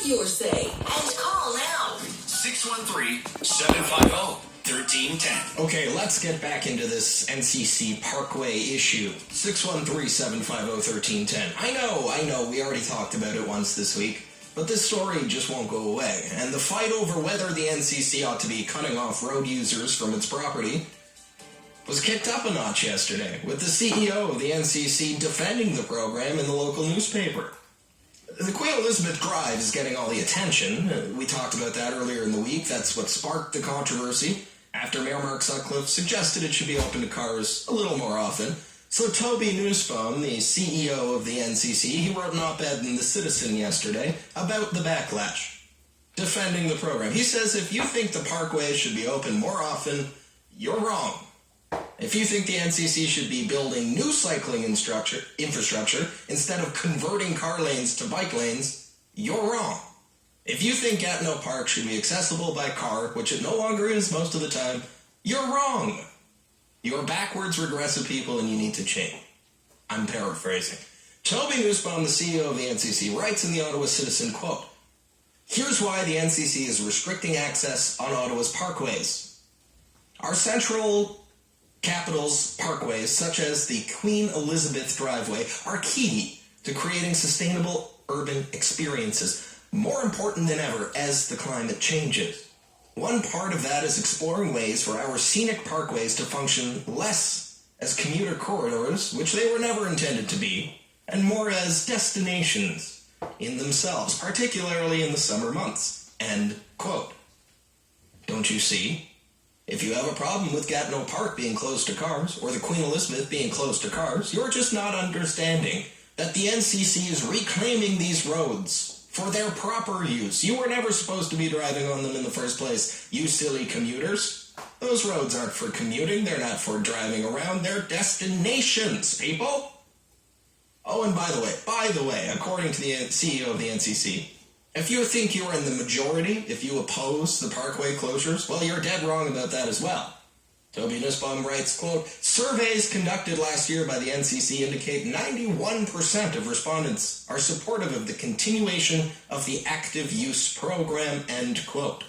have your say and call now. 613-750-1310. Okay, let's get back into this NCC Parkway issue. 613-750-1310. I know, we already talked about it once this week, but this story just won't go away. And the fight over whether the NCC ought to be cutting off road users from its property was kicked up a notch yesterday, with the CEO of the NCC defending the program in the local newspaper. The Queen Elizabeth Drive is getting all the attention. We talked about that earlier in the week. That's what sparked the controversy after Mayor Mark Sutcliffe suggested it should be open to cars a little more often. So Toby Nussbaum, the CEO of the NCC, he wrote an op-ed in The Citizen yesterday about the backlash, defending the program. He says, if you think the parkway should be open more often, you're wrong. If you think the NCC should be building new cycling infrastructure instead of converting car lanes to bike lanes, you're wrong. If you think Gatineau Park should be accessible by car, which it no longer is most of the time, you're wrong. You're backwards regressive people and you need to change. I'm paraphrasing. Toby Nussbaum, the CEO of the NCC, writes in the Ottawa Citizen, quote, "Here's why the NCC is restricting access on Ottawa's parkways. Our central capitals parkways, such as the Queen Elizabeth Driveway, are key to creating sustainable urban experiences, more important than ever as the climate changes. One part of that is exploring ways for our scenic parkways to function less as commuter corridors, which they were never intended to be, and more as destinations in themselves, particularly in the summer months." End quote. Don't you see? If you have a problem with Gatineau Park being closed to cars, or the Queen Elizabeth being closed to cars, you're just not understanding that the NCC is reclaiming these roads for their proper use. You were never supposed to be driving on them in the first place, you silly commuters. Those roads aren't for commuting, they're not for driving around, they're destinations, people. Oh, and by the way, according to the CEO of the NCC, if you think you're in the majority, if you oppose the parkway closures, well, you're dead wrong about that as well. Toby Nussbaum writes, quote, "Surveys conducted last year by the NCC indicate 91% of respondents are supportive of the continuation of the active use program," end quote.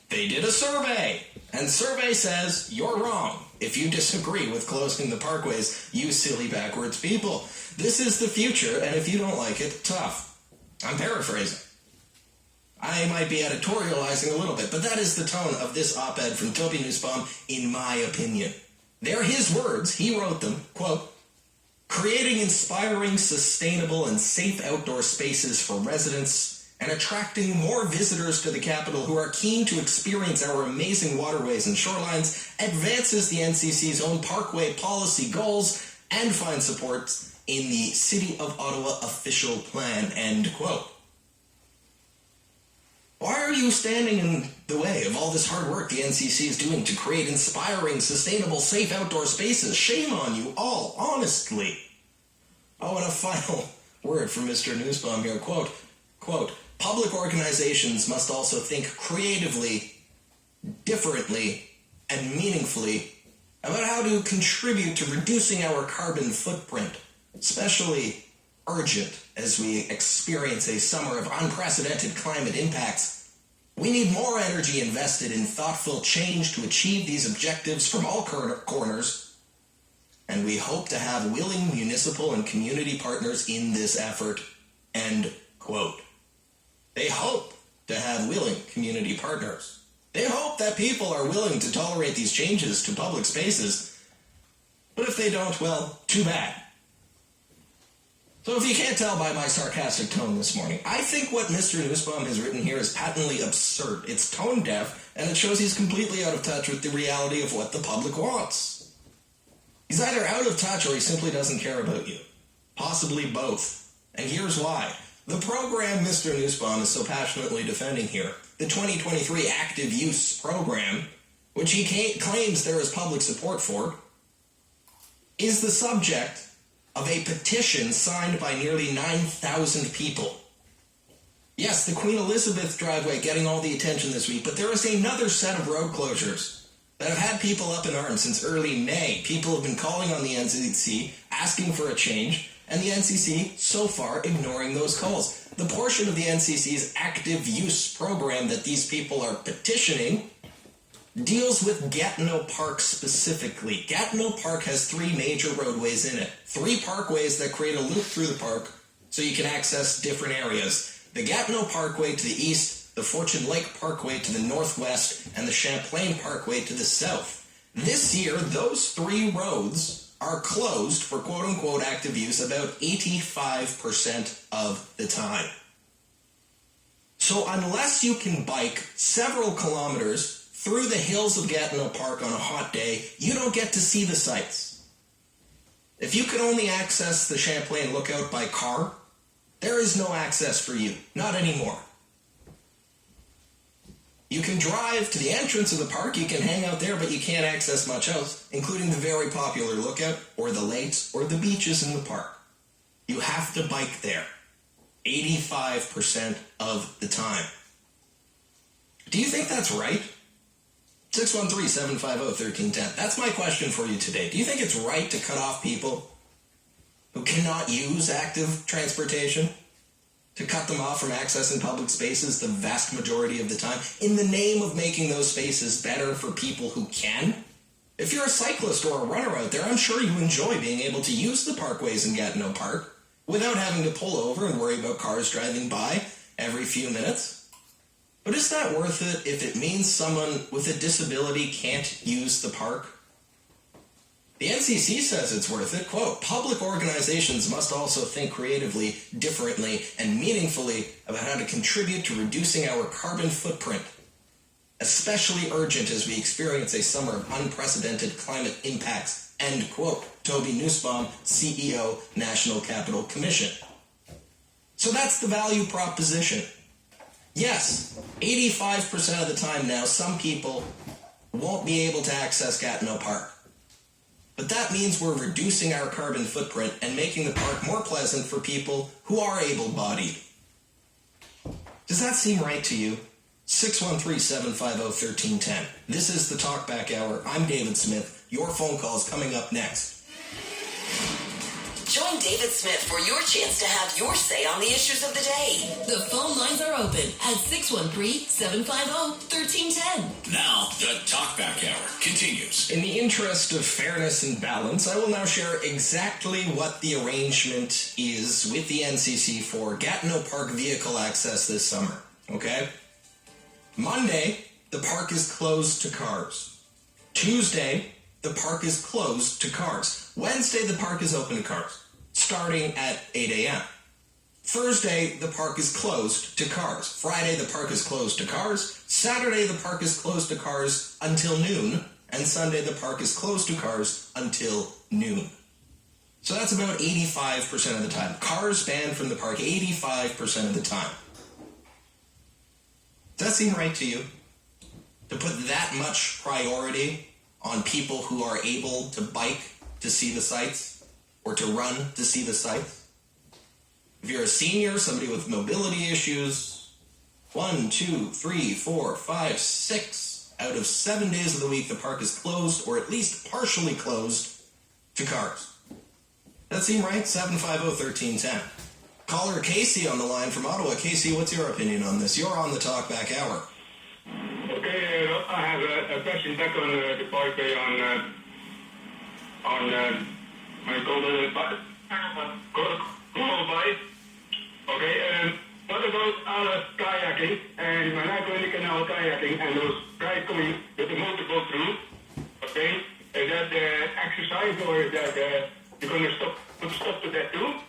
They did a survey, and survey says you're wrong if you disagree with closing the parkways, you silly backwards people. This is the future, and if you don't like it, tough. I'm paraphrasing. I might be editorializing a little bit, but that is the tone of this op-ed from Toby Nussbaum, in my opinion. They're his words. He wrote them. Quote, "Creating inspiring, sustainable, and safe outdoor spaces for residents and attracting more visitors to the capital who are keen to experience our amazing waterways and shorelines advances the NCC's own parkway policy goals and finds support in the City of Ottawa official plan," end quote. Why are you standing in the way of all this hard work the NCC is doing to create inspiring, sustainable, safe outdoor spaces? Shame on you all, honestly. Oh, and a final word from Mr. Nussbaum here, quote, "Public organizations must also think creatively, differently, and meaningfully about how to contribute to reducing our carbon footprint, especially urgent as we experience a summer of unprecedented climate impacts. We need more energy invested in thoughtful change to achieve these objectives from all corners, and we hope to have willing municipal and community partners in this effort," end quote. They hope to have willing community partners. They hope that people are willing to tolerate these changes to public spaces. But if they don't, well, too bad. So if you can't tell by my sarcastic tone this morning, I think what Mr. Nussbaum has written here is patently absurd. It's tone deaf, and it shows he's completely out of touch with the reality of what the public wants. He's either out of touch or he simply doesn't care about you. Possibly both. And here's why. The program Mr. Nussbaum is so passionately defending here, the 2023 Active Use Program, which he claims there is public support for, is the subject of a petition signed by nearly 9,000 people. Yes, the Queen Elizabeth Driveway getting all the attention this week, but there is another set of road closures that have had people up in arms since early May. People have been calling on the NCC, asking for a change, and the NCC so far ignoring those calls. The portion of the NCC's active use program that these people are petitioning deals with Gatineau Park specifically. Gatineau Park has 3 major roadways in it. 3 parkways that create a loop through the park so you can access different areas. The Gatineau Parkway to the east, the Fortune Lake Parkway to the northwest, and the Champlain Parkway to the south. This year, those 3 roads are closed for quote-unquote active use about 85% of the time. So unless you can bike several kilometers through the hills of Gatineau Park on a hot day, you don't get to see the sights. If you can only access the Champlain Lookout by car, there is no access for you. Not anymore. You can drive to the entrance of the park, you can hang out there, but you can't access much else, including the very popular lookout, or the lakes, or the beaches in the park. You have to bike there 85% of the time. Do you think that's right? 613-750-1310. That's my question for you today. Do you think it's right to cut off people who cannot use active transportation? To cut them off from accessing public spaces the vast majority of the time in the name of making those spaces better for people who can? If you're a cyclist or a runner out there, I'm sure you enjoy being able to use the parkways in Gatineau Park without having to pull over and worry about cars driving by every few minutes. But is that worth it if it means someone with a disability can't use the park? The NCC says it's worth it. Quote, public organizations must also think creatively, differently, and meaningfully about how to contribute to reducing our carbon footprint. Especially urgent as we experience a summer of unprecedented climate impacts. End quote. Toby Nussbaum, CEO, National Capital Commission. So that's the value proposition. Yes, 85% of the time now, some people won't be able to access Gatineau Park. But that means we're reducing our carbon footprint and making the park more pleasant for people who are able-bodied. Does that seem right to you? 613-750-1310. This is the Talkback Hour. I'm David Smith. Your phone call is coming up next. Join David Smith for your chance to have your say on the issues of the day. The phone lines are open at 613-750-1310. Now, the Talkback Hour continues. In the interest of fairness and balance, I will now share exactly what the arrangement is with the NCC for Gatineau Park vehicle access this summer. Okay? Monday, the park is closed to cars. Tuesday, the park is closed to cars. Wednesday, the park is open to cars, starting at 8 a.m. Thursday, the park is closed to cars. Friday, the park is closed to cars. Saturday, the park is closed to cars until noon. And Sunday, the park is closed to cars until noon. So that's about 85% of the time. Cars banned from the park 85% of the time. Does that seem right to you? To put that much priority on people who are able to bike to see the sights or to run to see the sights? If you're a senior, somebody with mobility issues, 1, 2, 3, 4, 5, 6 out of 7 days of the week the park is closed or at least partially closed to cars. That seem right? 750-1310. Caller Casey on the line from Ottawa. Casey, what's your opinion on this? You're on the Talkback Hour. Okay, I have a question back on the parkway on Golden Bike. Okay, what about our kayaking and when I go in the canal kayaking and those guys coming with the motorboat through? Okay, is that exercise or is that you're going to stop to that too?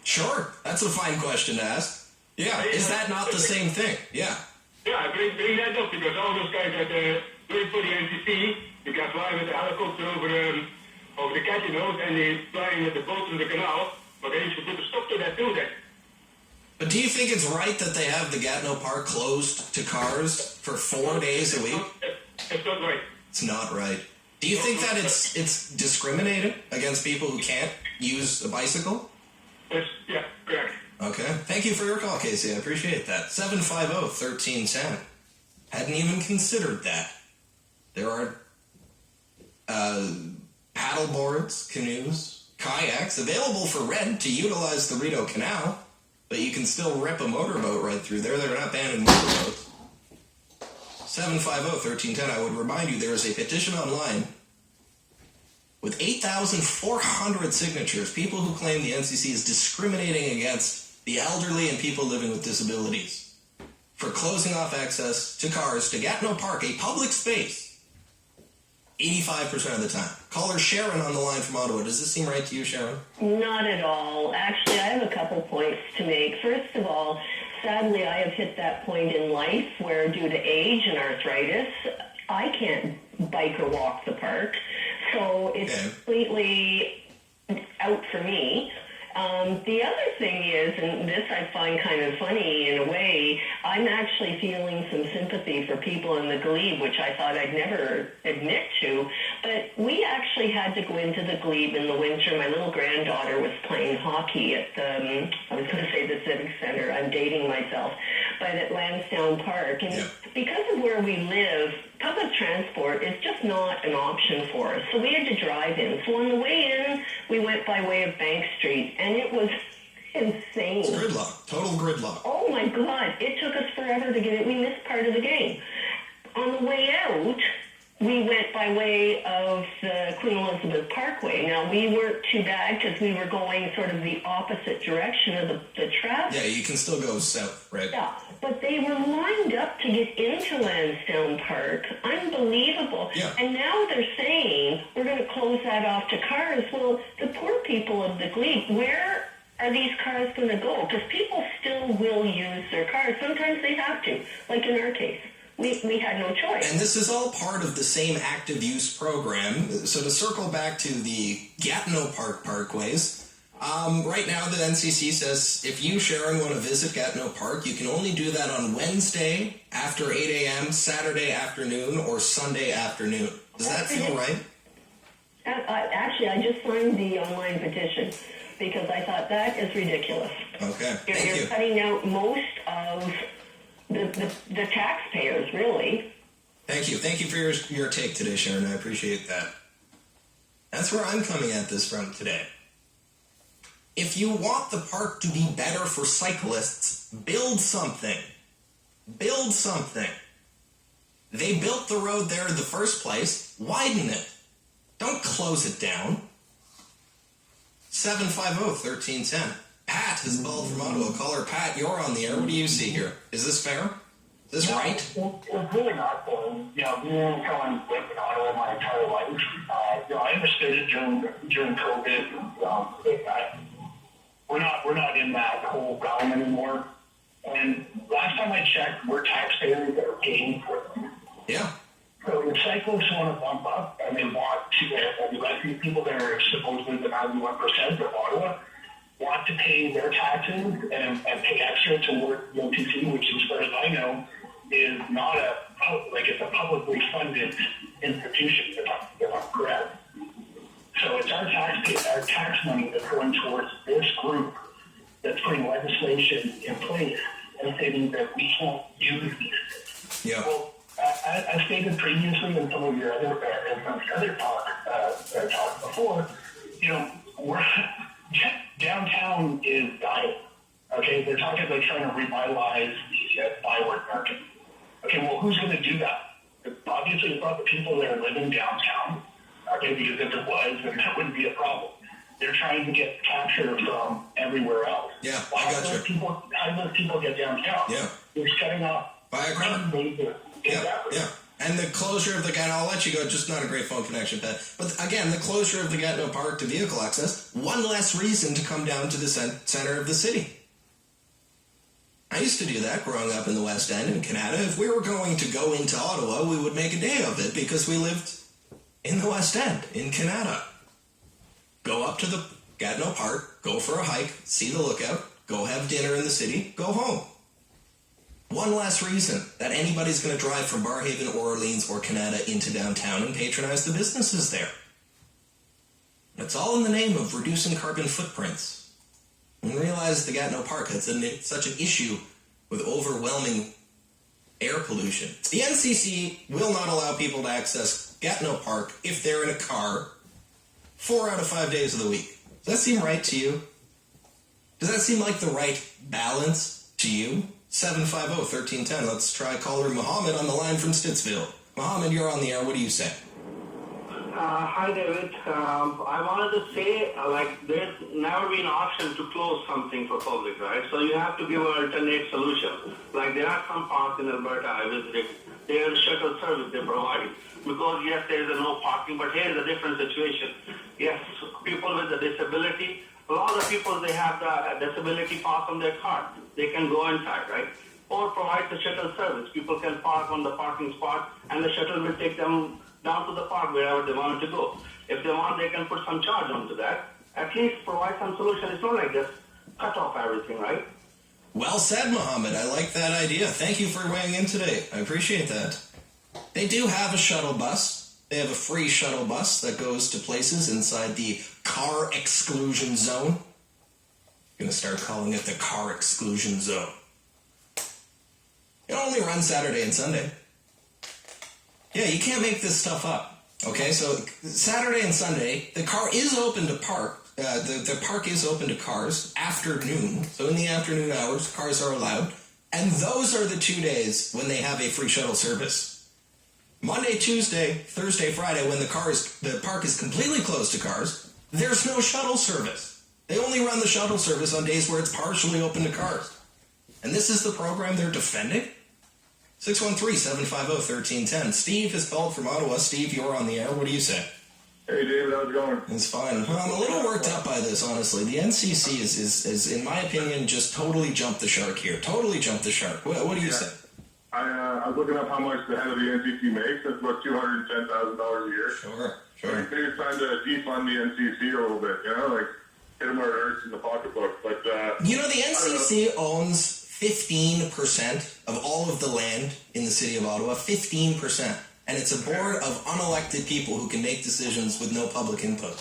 Sure, that's a fine question to ask. Yeah, is that not the same thing? Yeah. Yeah, bring that up because all those guys that wait for the NCC, you can fly with the helicopter over the Gatineau and they flying with the boat through the canal. But they should put a stop to that too then. But do you think it's right that they have the Gatineau Park closed to cars for 4 days a week? It's not right. It's not right. Do you think that it's discriminating against people who can't use a bicycle? Yeah, correct. Okay. Thank you for your call, Casey. I appreciate that. 750-1310. Hadn't even considered that. There are paddle boards, canoes, kayaks available for rent to utilize the Rideau Canal, but you can still rip a motorboat right through there. They're not banning motorboats. 750-1310, I would remind you there is a petition online with 8,400 signatures, people who claim the NCC is discriminating against the elderly and people living with disabilities for closing off access to cars to Gatineau Park, a public space, 85% of the time. Caller Sharon on the line from Ottawa. Does this seem right to you, Sharon? Not at all. Actually, I have a couple points to make. First of all, sadly, I have hit that point in life where, due to age and arthritis, I can't bike or walk the park. So it's completely out for me. The other thing is, and this I find kind of funny in a way, I'm actually feeling some sympathy for people in the glebe, which I thought I'd never admit to. But we actually had to go into the glebe in the winter. My little granddaughter was playing hockey at the, I was going to say the Civic Center, I'm dating myself, but at Lansdowne Park. And because of where we live, public transport is just not an option for us. So we had to drive in. So on the way in, we went by way of Bank Street, and it was insane. It's gridlock. Total gridlock. Oh my God. It took us forever to get it. We missed part of the game. On the way out, we went by way of the Queen Elizabeth Parkway. Now, we weren't too bad because we were going sort of the opposite direction of the traffic. Yeah, you can still go south, right? Yeah, but they were lined up to get into Lansdowne Park. Unbelievable. Yeah. And now they're saying we're going to close that off to cars. Well, the poor people of the glebe, where are these cars going to go? Because people still will use their cars. Sometimes they have to, like in our case. We had no choice. And this is all part of the same active use program. So to circle back to the Gatineau Park Parkways, right now the NCC says if you, Sharon, want to visit Gatineau Park, you can only do that on Wednesday after 8 a.m., Saturday afternoon, or Sunday afternoon. Does that feel right? Actually, I just signed the online petition because I thought that is ridiculous. Okay, You're cutting out most of the taxpayers, really. Thank you. Thank you for your take today, Sharon. I appreciate that. That's where I'm coming at this from today. If you want the park to be better for cyclists, build something. Build something. They built the road there in the first place. Widen it. Don't close it down. 750-1310. Pat has called from Ottawa. Caller Pat, you're on the air. What do you see here? Is this fair? Is this right? It's really not. Being someone who's lived in Ottawa my entire life, I understood it during COVID. We're not in that whole realm anymore. And last time I checked, we're taxpayers that are paying for it. Yeah. So the cyclists want to bump up, and they want to. I think people that are supposedly the 91% of Ottawa want to pay their taxes and pay extra toward the OTC, which, as far as I know, is not it's a publicly funded institution, if I'm correct. So it's our tax money that's going towards this group that's putting legislation in place and stating that we can't use these. Yeah. Well, as stated previously in some of your other talk before, we're downtown is dying. Okay, they're talking about trying to revitalize the firework market. Okay, well, who's going to do that? Obviously, it's not the people that are living downtown. Okay, because if it was, then that wouldn't be a problem. They're trying to get capture from everywhere else. Yeah, I got you. How do those people get downtown? Yeah. They're shutting off. By a car. Yeah. And the closure of the Gatineau, I'll let you go, just not a great phone connection, Pat. But again, the closure of the Gatineau Park to vehicle access, one less reason to come down to the center of the city. I used to do that growing up in the West End in Canada. If we were going to go into Ottawa, we would make a day of it because we lived in the West End in Canada. Go up to the Gatineau Park, go for a hike, see the lookout, go have dinner in the city, go home. One less reason that anybody's going to drive from Barrhaven, Orleans, or Canada into downtown and patronize the businesses there. It's all in the name of reducing carbon footprints. And realize the Gatineau Park has such an issue with overwhelming air pollution. The NCC will not allow people to access Gatineau Park if they're in a car 4 out of 5 days of the week. Does that seem right to you? Does that seem like the right balance to you? 750-1310. Let's try caller Mohammed on the line from Stittsville. Mohammed, you're on the air. What do you say? Hi, David. I wanted to say, there's never been an option to close something for public, right? So you have to give an alternate solution. Like there are some parks in Alberta I visited, there's shuttle service they provide. Because yes, there is no parking, but here is a different situation. Yes, people with a disability, a lot of people, they have the disability pass on their car. They can go inside, right? Or provide the shuttle service. People can park on the parking spot and the shuttle will take them down to the park wherever they want to go. If they want, they can put some charge onto that. At least provide some solution. It's not like just cut off everything, right? Well said, Mohammed. I like that idea. Thank you for weighing in today. I appreciate that. They do have a shuttle bus. They have a free shuttle bus that goes to places inside the car exclusion zone. I'm going to start calling it the car exclusion zone. It only runs Saturday and Sunday. Yeah, you can't make this stuff up. Okay, so Saturday and Sunday, the car is open to park. The park is open to cars afternoon. So in the afternoon hours, cars are allowed. And those are the 2 days when they have a free shuttle service. Monday, Tuesday, Thursday, Friday, when the park is completely closed to cars, there's no shuttle service. They only run the shuttle service on days where it's partially open to cars. And this is the program they're defending? 613-750-1310. Steve has called from Ottawa. Steve, you're on the air. What do you say? Hey, David, how's it going? It's fine. I'm a little worked up by this, honestly. The NCC is in my opinion, just totally jumped the shark here. Totally jumped the shark. What do you say? I was looking up how much the head of the NCC makes. It's about $210,000 a year. Sure. So I think it's time to defund the NCC a little bit, like hit them where it hurts in the pocketbook. But the NCC owns 15% of all of the land in the city of Ottawa, 15%. And it's a board of unelected people who can make decisions with no public input.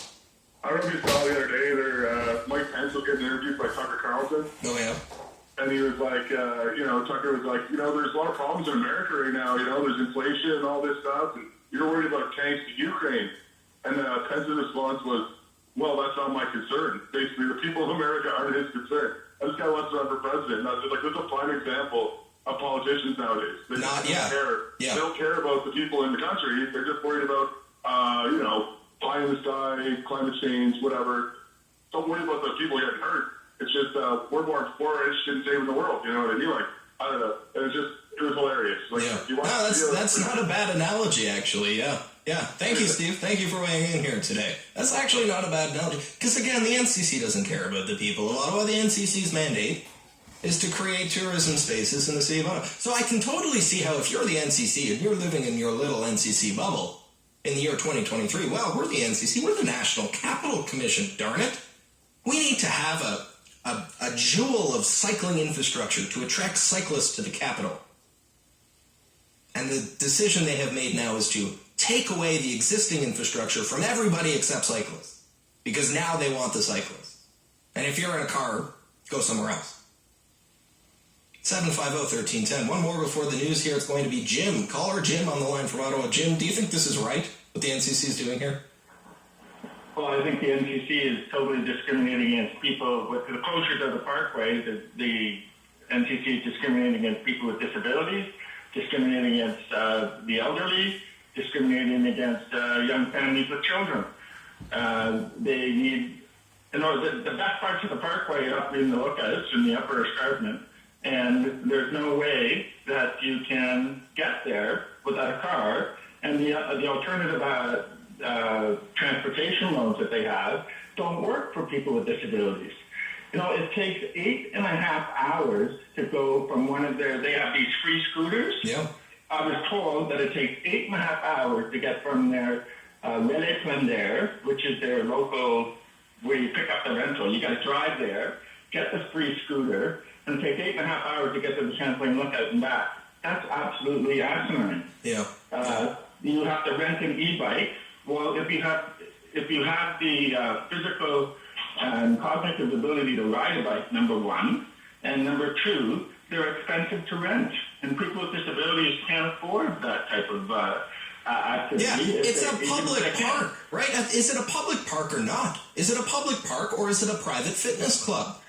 I don't know if you saw the other day, Mike Pence was getting interviewed by Tucker Carlson. Oh, yeah. And he was like, Tucker was like, there's a lot of problems in America right now. There's inflation and all this stuff. And you're worried about tanks to Ukraine. And Pence's response was, well, that's not my concern. Basically, the people of America aren't his concern. And this guy wants to run for president. And I was just like, this is a prime example of politicians nowadays. They don't care. Yeah. They don't care about the people in the country. They're just worried about, pie in the sky, climate change, whatever. Don't worry about the people getting hurt. It's just we're more interested in saving the world. You know what I mean? Like, I don't know. It was hilarious. Like, that's not a bad analogy, actually. Yeah. Thank you, Steve. Thank you for weighing in here today. That's actually not a bad analogy. Because, again, the NCC doesn't care about the people of Ottawa. The NCC's mandate is to create tourism spaces in the city of Ottawa. So I can totally see how if you're the NCC and you're living in your little NCC bubble in the year 2023, well, we're the NCC. We're the National Capital Commission, darn it. We need to have a jewel of cycling infrastructure to attract cyclists to the capital. And the decision they have made now is to take away the existing infrastructure from everybody except cyclists. Because now they want the cyclists. And if you're in a car, go somewhere else. 750-1310. One more before the news here. It's going to be Jim. Caller Jim on the line from Ottawa. Jim, do you think this is right, what the NCC is doing here? Well, I think the NCC is totally discriminating against people with the closures of the parkway. The NCC is discriminating against people with disabilities, discriminating against the elderly, discriminating against young families with children. They need, the best parts of the parkway are up in the lookouts in the upper escarpment, and there's no way that you can get there without a car. And the alternative transportation loans that they have don't work for people with disabilities. It takes 8.5 hours to go from they have these free scooters. Yeah. I was told that it takes 8.5 hours to get from their Relais Plendere, which is their local, where you pick up the rental. You got to drive there, get the free scooter, and it takes 8.5 hours to get to the Champlain Lookout and back. That's absolutely asinine. Yeah. You have to rent an e-bike. Well, if you have the physical and cognitive ability to ride a bike, number one, and number two, they're expensive to rent, and people with disabilities can't afford that type of activity. It's a public park, right? Is it a public park or not? Is it a public park or is it a private fitness club?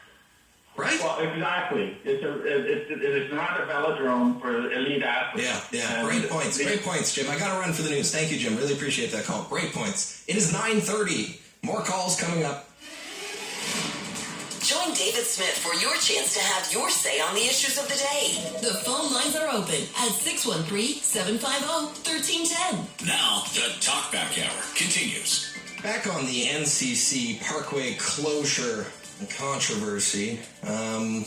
Right? Well, exactly. It is not a velodrome for elite athletes. Yeah. Great points, Jim. I got to run for the news. Thank you, Jim. Really appreciate that call. Great points. It is 9:30. More calls coming up. Join David Smith for your chance to have your say on the issues of the day. The phone lines are open at 613-750-1310. Now, the Talkback Hour continues. Back on the NCC Parkway closure controversy. A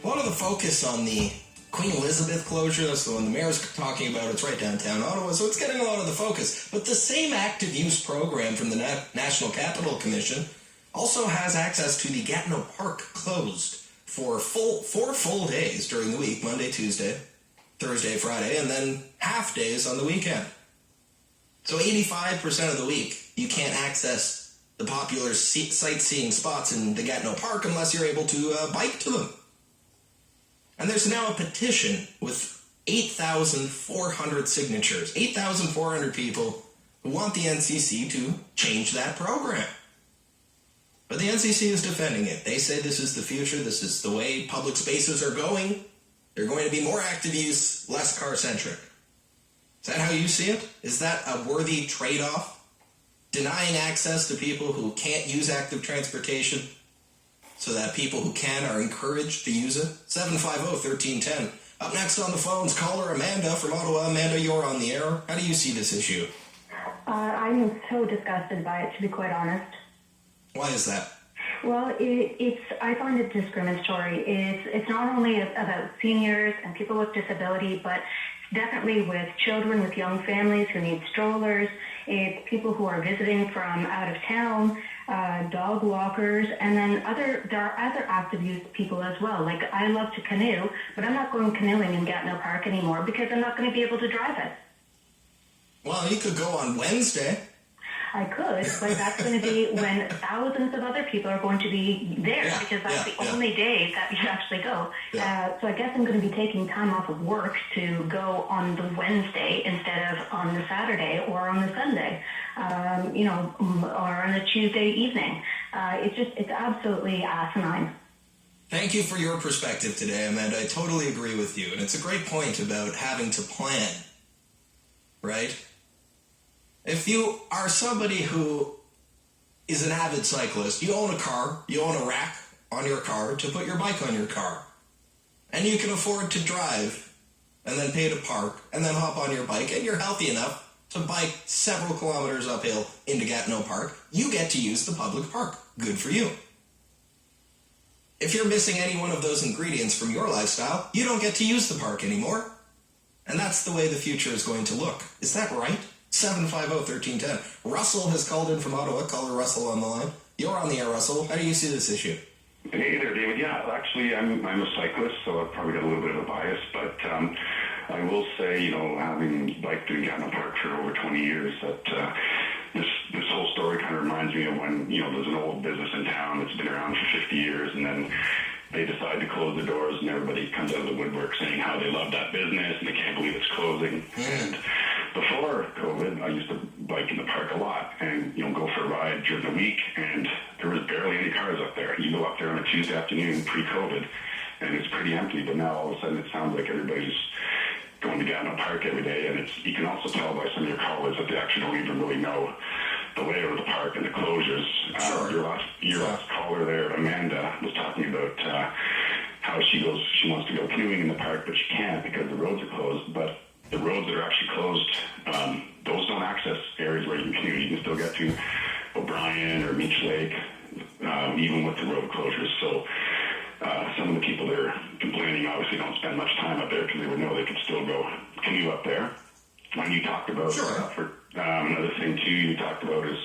lot of the focus on the Queen Elizabeth closure, that's the one the mayor's talking about. It's right downtown Ottawa, so it's getting a lot of the focus. But the same active use program from the National Capital Commission also has access to the Gatineau Park closed for 4 full days during the week, Monday, Tuesday, Thursday, Friday, and then half days on the weekend. So 85% of the week, you can't access the popular sightseeing spots in the Gatineau Park unless you're able to bike to them. And there's now a petition with 8,400 signatures, 8,400 people who want the NCC to change that program. But the NCC is defending it. They say this is the future, this is the way public spaces are going. They're going to be more active use, less car-centric. Is that how you see it? Is that a worthy trade-off? Denying access to people who can't use active transportation so that people who can are encouraged to use it? 750-1310. Up next on the phones, caller Amanda from Ottawa. Amanda, you're on the air. How do you see this issue? I'm so disgusted by it, to be quite honest. Why is that? Well, I find it discriminatory. It's not only about seniors and people with disability, but definitely with children, with young families who need strollers. It's people who are visiting from out of town, dog walkers, and then there are other active use people as well. Like, I love to canoe, but I'm not going canoeing in Gatineau Park anymore because I'm not going to be able to drive it. Well, you could go on Wednesday. I could, but that's going to be when thousands of other people are going to be there because that's the only day that you actually go. So I guess I'm going to be taking time off of work to go on the Wednesday instead of on the Saturday or on the Sunday, or on a Tuesday evening. It's absolutely asinine. Thank you for your perspective today, Amanda. I totally agree with you. And it's a great point about having to plan, right? If you are somebody who is an avid cyclist, you own a car, you own a rack on your car to put your bike on your car. And you can afford to drive and then pay to park and then hop on your bike, and you're healthy enough to bike several kilometers uphill into Gatineau Park, you get to use the public park. Good for you. If you're missing any one of those ingredients from your lifestyle, you don't get to use the park anymore. And that's the way the future is going to look. Is that right? 750-1310. Russell has called in from Ottawa. Caller Russell on the line. You're on the air, Russell. How do you see this issue? Hey there, David. Yeah, actually, I'm a cyclist, so I've probably got a little bit of a bias, but I will say, having biked in Gatineau Park for over 20 years, that this whole story kind of reminds me of when, there's an old business in town that's been around for 50 years, and then they decide to close the doors, and everybody comes out of the woodwork saying how they love that business, and they can't believe it's closing. And before COVID, I used to bike in the park a lot and, go for a ride during the week, and there was barely any cars up there. You go up there on a Tuesday afternoon pre-COVID, and it's pretty empty, but now all of a sudden it sounds like everybody's going to Gatineau Park every day, and you can also tell by some of your callers that they actually don't even really know the layout of the park and the closures. Your last caller there, Amanda, was talking about how she wants to go canoeing in the park, but she can't because the roads are closed. But the roads that are actually closed, those don't access areas where you can canoe. You can still get to O'Brien or Meech Lake, even with the road closures. So some of the people that are complaining obviously don't spend much time up there because they would know they could still go canoe up there. And you talked about, another thing too you talked about is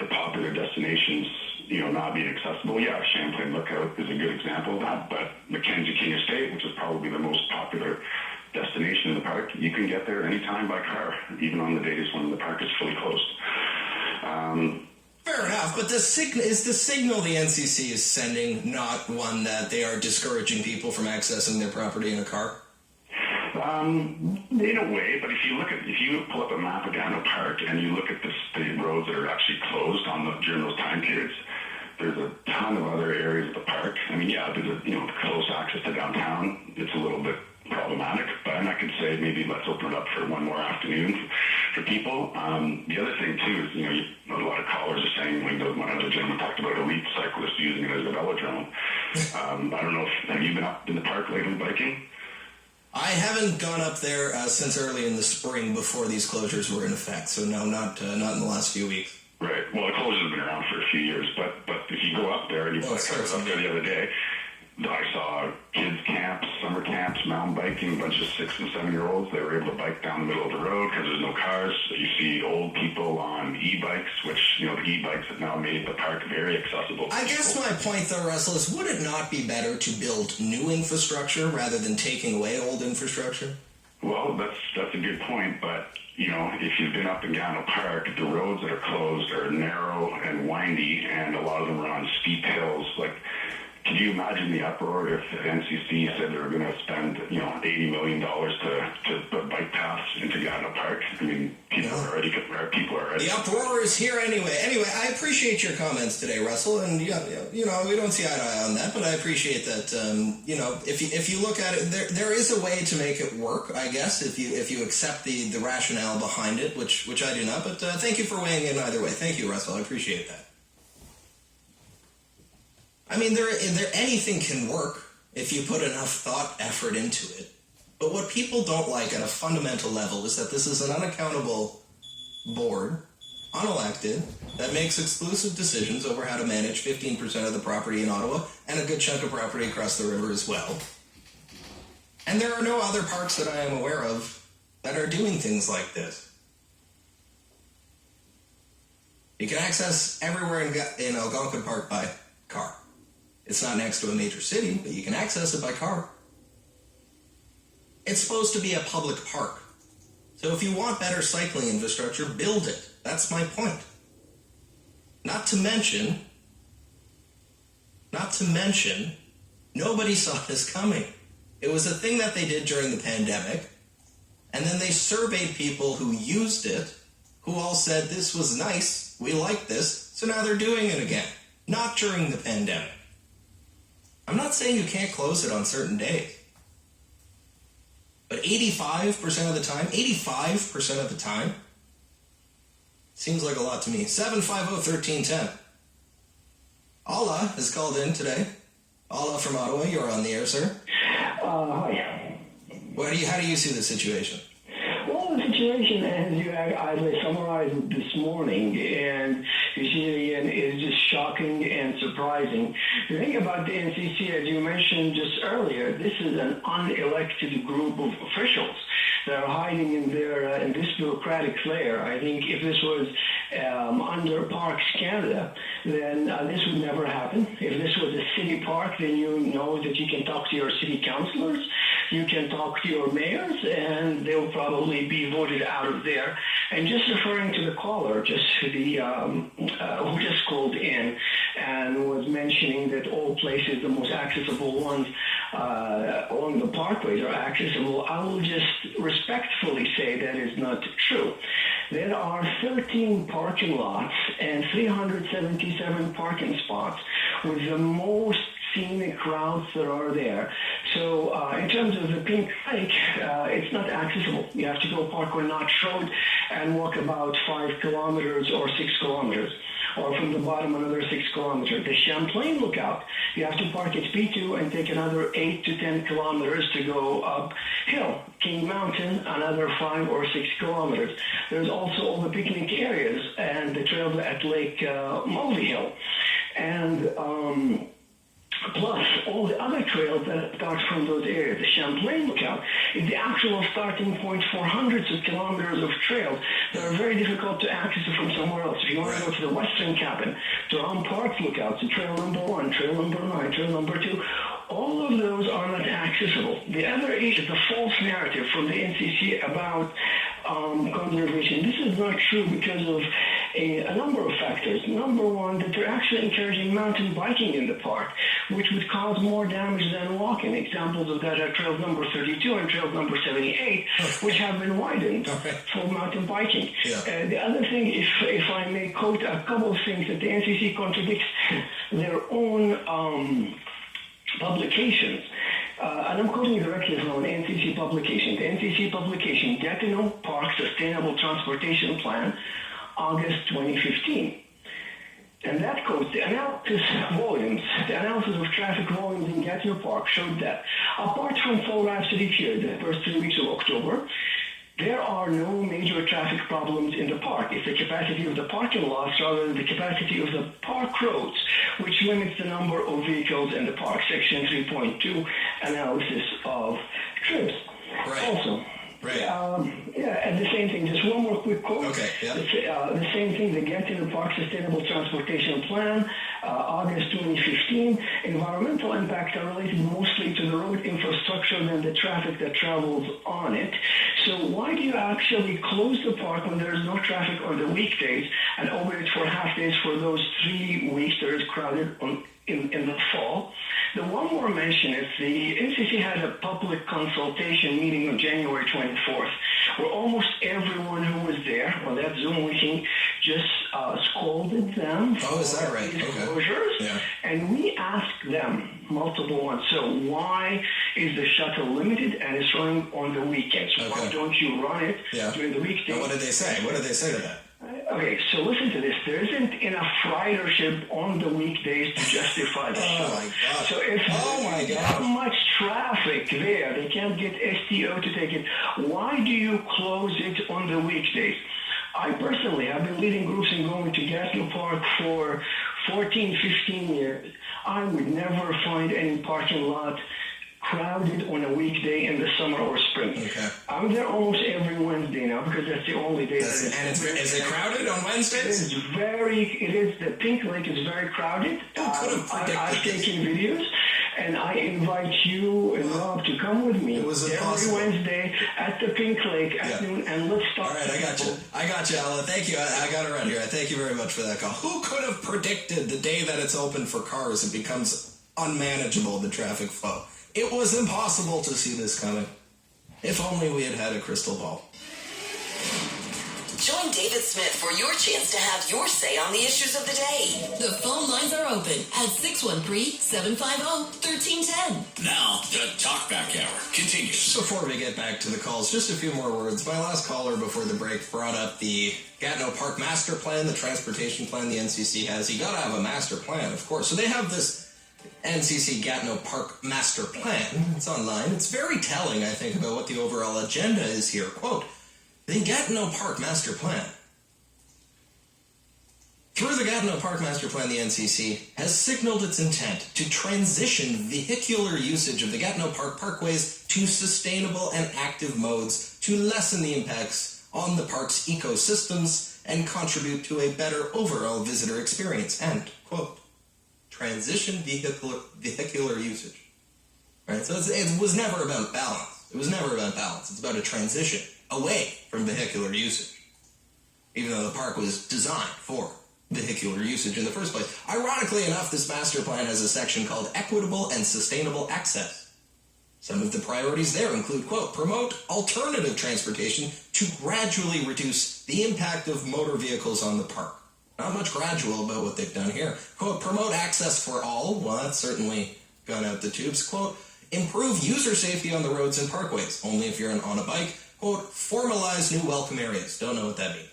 the popular destinations, not being accessible. Yeah, Champlain Lookout is a good example of that, but Mackenzie King Estate, which is probably the most popular destination in the park, you can get there anytime by car, even on the days when the park is fully closed. Fair enough, but is the signal the NCC is sending not one that they are discouraging people from accessing their property in a car? In a way, but if you pull up a map of Gatineau Park and you look at the roads that are actually closed during those time periods, there's a ton of other areas of the park. I mean, yeah, there's close access to downtown. It's a little bit problematic, but I could say maybe let's open it up for one more afternoon for people. The other thing too is, a lot of callers are saying, one of the gentlemen talked about elite cyclists using it as a velodrome. I don't know have you been up in the park lately biking? I haven't gone up there since early in the spring before these closures were in effect, so no, not in the last few weeks. Right. Well, the closures have been around for a few years, but if you go up there, and I was up there the other day, I saw kids camps, summer camps, mountain biking, a bunch of 6 and 7-year-olds. They were able to bike down the middle of the road because there's no cars. You see old people on e-bikes, which, the e-bikes have now made the park very accessible. I guess my point, though, Russell, is would it not be better to build new infrastructure rather than taking away old infrastructure? Well, that's a good point, but, if you've been up in Gatineau Park, the roads that are closed are narrow and windy, and a lot of them are on steep hills. Can you imagine the uproar if NCC said they were going to spend, $80 million to put bike paths into Gatineau Park? I mean, people are already. The uproar is here anyway. Anyway, I appreciate your comments today, Russell, and we don't see eye to eye on that, but I appreciate that. If you look at it, there is a way to make it work, I guess, if you accept the rationale behind it, which I do not. But thank you for weighing in either way. Thank you, Russell. I appreciate that. I mean, there anything can work if you put enough thought, effort into it. But what people don't like at a fundamental level is that this is an unaccountable board, unelected, that makes exclusive decisions over how to manage 15% of the property in Ottawa and a good chunk of property across the river as well. And there are no other parks that I am aware of that are doing things like this. You can access everywhere in Algonquin Park by car. It's not next to a major city, but you can access it by car. It's supposed to be a public park. So if you want better cycling infrastructure, build it. That's my point. Not to mention, nobody saw this coming. It was a thing that they did during the pandemic, and then they surveyed people who used it, who all said this was nice, we like this, so now they're doing it again. Not during the pandemic. I'm not saying you can't close it on certain days. But 85% of the time, seems like a lot to me. 750-1310. Allah has called in today. Allah from Ottawa, you're on the air, sir. Hi. How do you see the situation? Well, the situation, as I summarized this morning, and you see it again, is just shocking and surprising. The thing about the NCC, as you mentioned just earlier, this is an unelected group of officials that are hiding in this bureaucratic layer. I think if this was under Parks Canada, then this would never happen. If this was a city park, then you know that you can talk to your city councilors, you can talk to your mayors, and they'll probably be voted out of there. And just referring to the caller, who just called in and was mentioning that all places, the most accessible ones along the parkways are accessible, I will just respectfully say that is not true. There are 13 parking lots and 377 parking spots with the most scenic routes that are there. So in terms of the Pink Lake, it's not accessible. You have to go Parkway Notch Road and walk about 5 kilometers or 6 kilometers, or from the bottom another 6 kilometers. The Champlain Lookout, you have to park at P2 and take another 8 to 10 kilometers to go uphill. King Mountain, another 5 or 6 kilometers. There's also all the picnic areas and the trail at Lake Mulvey Hill. And plus all the other trails that start from those areas. The Champlain Lookout is the actual starting point for hundreds of kilometers of trails that are very difficult to access from somewhere else. If you want to go to the Western Cabin, Durham Park Lookouts, trail number 1, trail number 9, trail number 2, all of those are not accessible. The other issue is the false narrative from the NCC about conservation. This is not true because of a number of factors. Number one, that they're actually encouraging mountain biking in the park, which would cause more damage than walking. Examples of that are trails number 32 and trails number 78, which have been widened for mountain biking. The other thing, if I may quote a couple of things, that the NCC contradicts their own publications. And I'm quoting directly from an NCC publication. The NCC publication, Gatineau Park Sustainable Transportation Plan, August 2015. And that quotes the analysis of traffic volumes in Gatineau Park showed that apart from fall Rhapsody period, the first 3 weeks of October, there are no major traffic problems in the park. It's the capacity of the parking lots rather than the capacity of the park roads, which limits the number of vehicles in the park. Section 3.2, analysis of trips. Also, and the same thing, just one more quick quote. The same thing, the Gatineau Park Sustainable Transportation Plan, August 2015. Environmental impacts are related mostly to the road infrastructure than the traffic that travels on it. So why do you actually close the park when there is no traffic on the weekdays and open it for half days for those 3 weeks that is crowded in the fall? The one more mention is the NCC had a public consultation meeting on January 24th, where almost everyone who was there on that Zoom meeting just scolded them for these closures. And we asked them multiple ones, so why is the shuttle limited and it's running on the weekends? Why don't you run it during the weekdays? And what did they say? What did they say to that? Okay, so listen to this. There isn't enough ridership on the weekdays to justify the shuttle. So if there's that much traffic there, they can't get STO to take it. Why do you close it on the weekdays? I personally have been leading groups and going to Gatineau Park for 14, 15 years. I would never find any parking lot crowded on a weekday in the summer or spring. I'm there almost every Wednesday now because that's the only day that is. And is it crowded on Wednesdays? The Pink Lake is very crowded. I've taken videos, and I invite you and Rob to come with me every Wednesday at the Pink Lake at noon, and let's talk. All right, I got you, Alan. Thank you. I got it right here. Thank you very much for that call. Who could have predicted the day that it's open for cars it becomes unmanageable, the traffic flow? It was impossible to see this coming. If only we had had a crystal ball. Join David Smith for your chance to have your say on the issues of the day. The phone lines are open at 613-750-1310. Now, the Talkback Hour continues. Before we get back to the calls, just a few more words. My last caller before the break brought up the Gatineau Park Master Plan, the transportation plan the NCC has. You got to have a master plan, of course. So they have this NCC Gatineau Park Master Plan. It's online. It's very telling, I think, about what the overall agenda is here. Quote, the Gatineau Park Master Plan. Through the Gatineau Park Master Plan, the NCC has signaled its intent to transition vehicular usage of the Gatineau Park Parkways to sustainable and active modes to lessen the impacts on the park's ecosystems and contribute to a better overall visitor experience. And, quote, transition vehicular usage. Right? So it was never about balance. It was never about balance. It's about a transition away from vehicular usage. Even though the park was designed for vehicular usage in the first place. Ironically enough, this master plan has a section called Equitable and Sustainable Access. Some of the priorities there include, quote, promote alternative transportation to gradually reduce the impact of motor vehicles on the park. Not much gradual about what they've done here. Quote, promote access for all. Well, that's certainly gone out the tubes. Quote, improve user safety on the roads and parkways. Only if you're on a bike. Quote, formalize new welcome areas. Don't know what that means.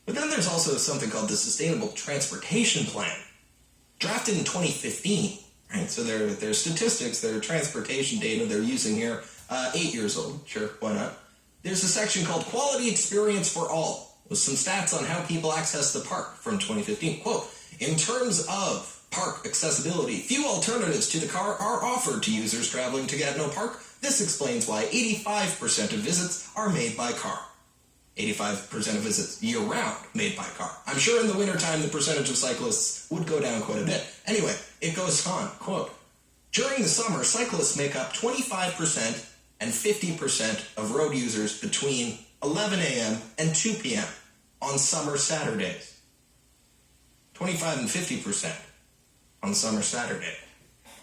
But then there's also something called the Sustainable Transportation Plan. Drafted in 2015. Right? So their statistics, their transportation data they're using here, 8 years old. Sure, why not? There's a section called Quality Experience for All, with some stats on how people access the park from 2015. Quote, in terms of park accessibility, few alternatives to the car are offered to users traveling to Gatineau Park. This explains why 85% of visits are made by car. 85% of visits year-round made by car. I'm sure in the wintertime the percentage of cyclists would go down quite a bit. Anyway, it goes on, quote, during the summer, cyclists make up 25% and 50% of road users between 11 a.m. and 2 p.m. on summer Saturdays. 25 and 50% on summer Saturday.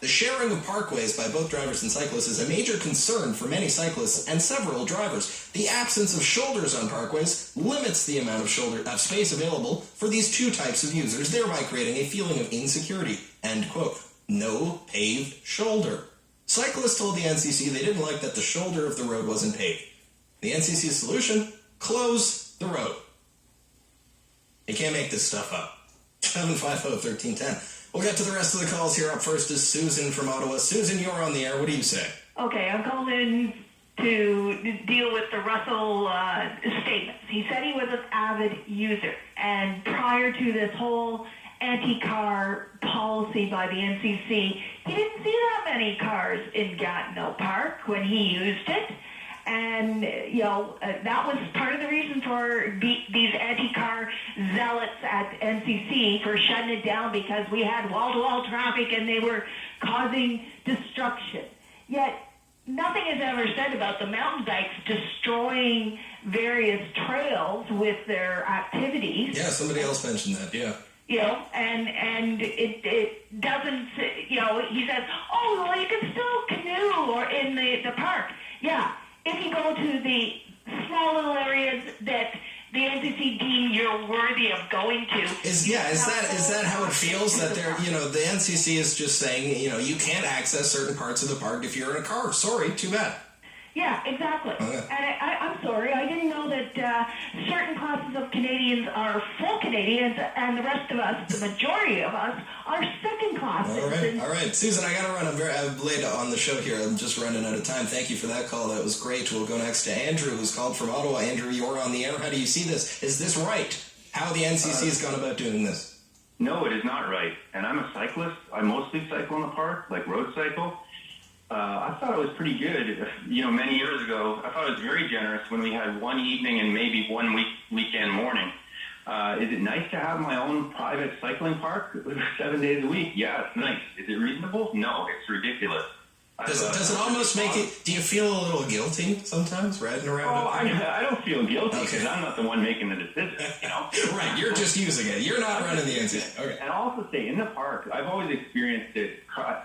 The sharing of parkways by both drivers and cyclists is a major concern for many cyclists and several drivers. The absence of shoulders on parkways limits the amount of space available for these two types of users, thereby creating a feeling of insecurity. End quote. No paved shoulder. Cyclists told the NCC they didn't like that the shoulder of the road wasn't paved. The NCC's solution? Close the road. You can't make this stuff up. 750-1310. We'll get to the rest of the calls here. Up first is Susan from Ottawa. Susan, you're on the air. What do you say? Okay, I'm calling in to deal with the Russell statements. He said he was an avid user, and prior to this whole anti-car policy by the NCC, he didn't see that many cars in Gatineau Park when he used it. And, that was part of the reason for these anti-car zealots at NCC for shutting it down, because we had wall-to-wall traffic and they were causing destruction. Yet, nothing is ever said about the mountain bikes destroying various trails with their activities. Yeah, somebody else mentioned that, yeah. And it doesn't, he says, oh, well, you can still canoe or in the park. Yeah. If you go to the small little areas that the NCC deem you're worthy of going to. Is that how it feels? That they're, the NCC is just saying, you can't access certain parts of the park if you're in a car. Sorry, too bad. Yeah, exactly. Okay. And I'm sorry, I didn't know that certain classes of Canadians are full Canadians and the rest of us, the majority of us, are second class citizens. All right. Susan, I got to run. I'm late on the show here. I'm just running out of time. Thank you for that call. That was great. We'll go next to Andrew, who's called from Ottawa. Andrew, you're on the air. How do you see this? Is this right? How the NCC has gone about doing this? No, it is not right. And I'm a cyclist. I mostly cycle in the park, like road cycle. I thought it was pretty good. Many years ago, I thought it was very generous when we had one evening and maybe one weekend morning. Is it nice to have my own private cycling park 7 days a week? Yeah, it's nice. Is it reasonable? No, it's ridiculous. Does it almost make it, do you feel a little guilty sometimes riding around? Oh, I don't feel guilty because I'm not the one making the decision, Right, you're just using it. You're not running the NCC. Okay. And I'll also say, in the park, I've always experienced that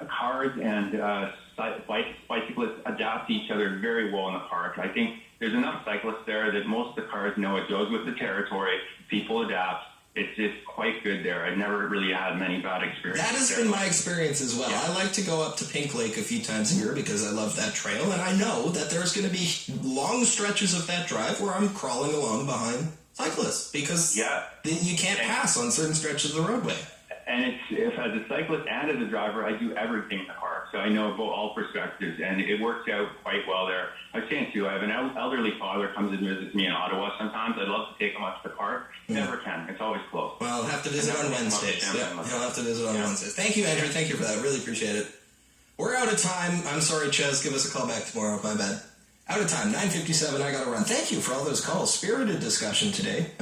cars and bicyclists adapt to each other very well in the park. I think there's enough cyclists there that most of the cars know it goes with the territory. People adapt. It's quite good there. I've never really had many bad experiences. That has been my experience as well. Yeah. I like to go up to Pink Lake a few times a year because I love that trail, and I know that there's going to be long stretches of that drive where I'm crawling along behind cyclists because you can't pass on certain stretches of the roadway. And if as a cyclist and as a driver, I do everything in the park, so I know about all perspectives, and it works out quite well there. I was saying too, I have an elderly father comes and visits me in Ottawa sometimes. I'd love to take him up to the park. Never can. It's always closed. Well, I'll have to visit on Wednesdays. He'll have to visit on Wednesdays. Thank you, Andrew. Thank you for that. Really appreciate it. We're out of time. I'm sorry, Ches. Give us a call back tomorrow. My bad. Out of time. 9:57. I got to run. Thank you for all those calls. Spirited discussion today.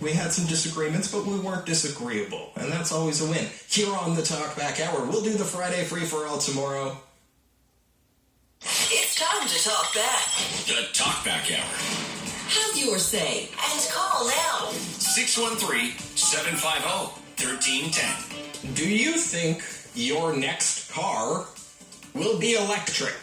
We had some disagreements, but we weren't disagreeable, and that's always a win. Here on the Talkback Hour, we'll do the Friday free-for-all tomorrow. It's time to talk back. The Talkback Hour. Have your say and call now. 613-750-1310. Do you think your next car will be electric?